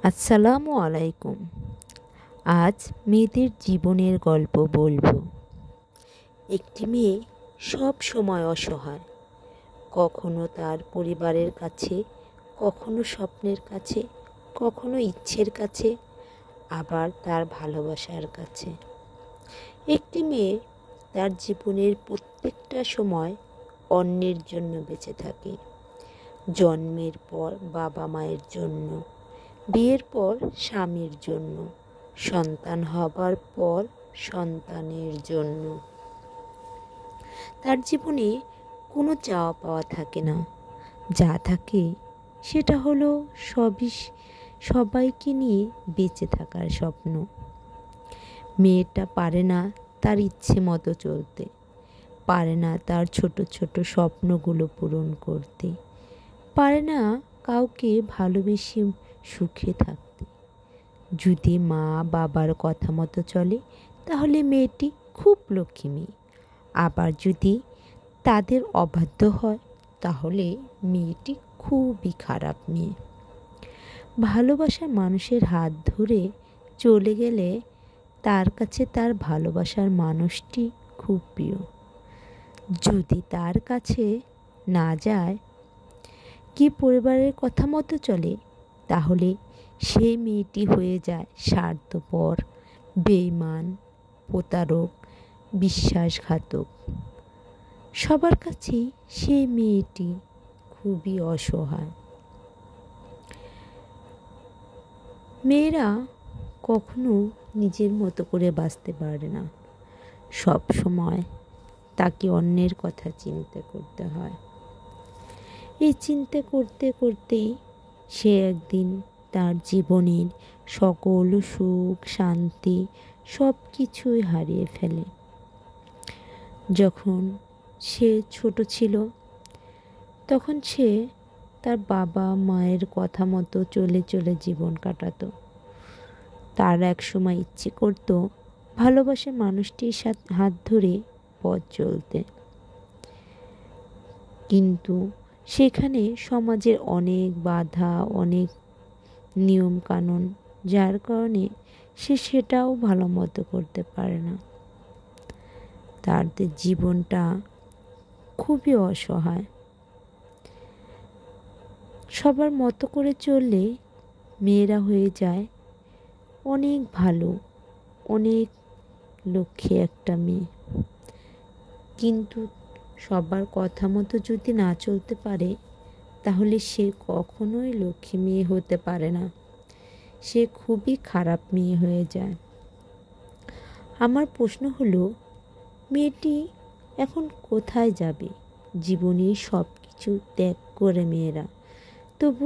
আসসালামু আলাইকুম। আজ মেয়েদের জীবনের গল্প বলবো। একটি মেয়ে সব সময় অসহায়, কখনো তার পরিবারের কাছে, কখনো স্বপ্নের কাছে, কখনো ইচ্ছের কাছে, আবার তার ভালোবাসার কাছে। একটি মেয়ে তার জীবনের প্রত্যেকটা সময় অন্যের জন্য বেঁচে থাকে। জন্মের পর বাবা মায়ের জন্য, বিয়ের পর স্বামীর জন্য, সন্তান হবার পর সন্তানের জন্য। তার জীবনে কোনো চাওয়া পাওয়া থাকে না, যা থাকে সেটা হলো সবাইকে নিয়ে বেঁচে থাকার স্বপ্ন। মেয়েটা পারে না তার ইচ্ছে মতো চলতে, পারে না তার ছোট ছোট স্বপ্নগুলো পূরণ করতে, পারে না কাউকে ভালোবেসে সুখে থাকতে। যদি মা বাবার কথা মতো চলে তাহলে মেয়েটি খুব লক্ষ্মী মেয়ে, আবার যদি তাদের অবাধ্য হয় তাহলে মেয়েটি খুবই খারাপ মেয়ে। ভালোবাসার মানুষের হাত ধরে চলে গেলে তার কাছে তার ভালোবাসার মানুষটি খুব প্রিয়। যদি তার কাছে না যায়, কি পরিবারের কথা মতো চলে, তাহলে সেই মেয়েটি হয়ে যায় স্বার্থপর, বেঈমান, প্রতারক, বিশ্বাসঘাতক। সবার কাছেই সেই মেয়েটি খুবই অসহায়। মেয়েরা কখনো নিজের মতো করে বাঁচতে পারে না, সব সময় তাকে অন্যের কথা চিন্তা করতে হয়। এই চিন্তা করতে করতেই সে একদিন তার জীবনের সকল সুখ শান্তি সব কিছুই হারিয়ে ফেলে। যখন সে ছোট ছিল তখন সে তার বাবা মায়ের কথা মতো চলে চলে জীবন কাটাতো। তার এক সময় ইচ্ছে করত ভালোবাসে মানুষটির সাথে হাত ধরে পথ চলতে, কিন্তু সেখানে সমাজের অনেক বাধা, অনেক নিয়ম কানুন, যার কারণে সে সেটাও ভালো মতো করতে পারে না। তাদের জীবনটা খুবই অসহায়। সবার মতো করে চললে মেয়েরা হয়ে যায় অনেক ভালো, অনেক লক্ষ্মী একটা মেয়ে। কিন্তু সবার কথা মতো যদি না চলতে পারে তাহলে সে কখনোই লক্ষ্মী মেয়ে হতে পারে না, সে খুবই খারাপ মেয়ে হয়ে যায়। আমার প্রশ্ন হলো, মেয়েটি এখন কোথায় যাবে? জীবনে সব কিছু ত্যাগ করে মেয়েরা তবু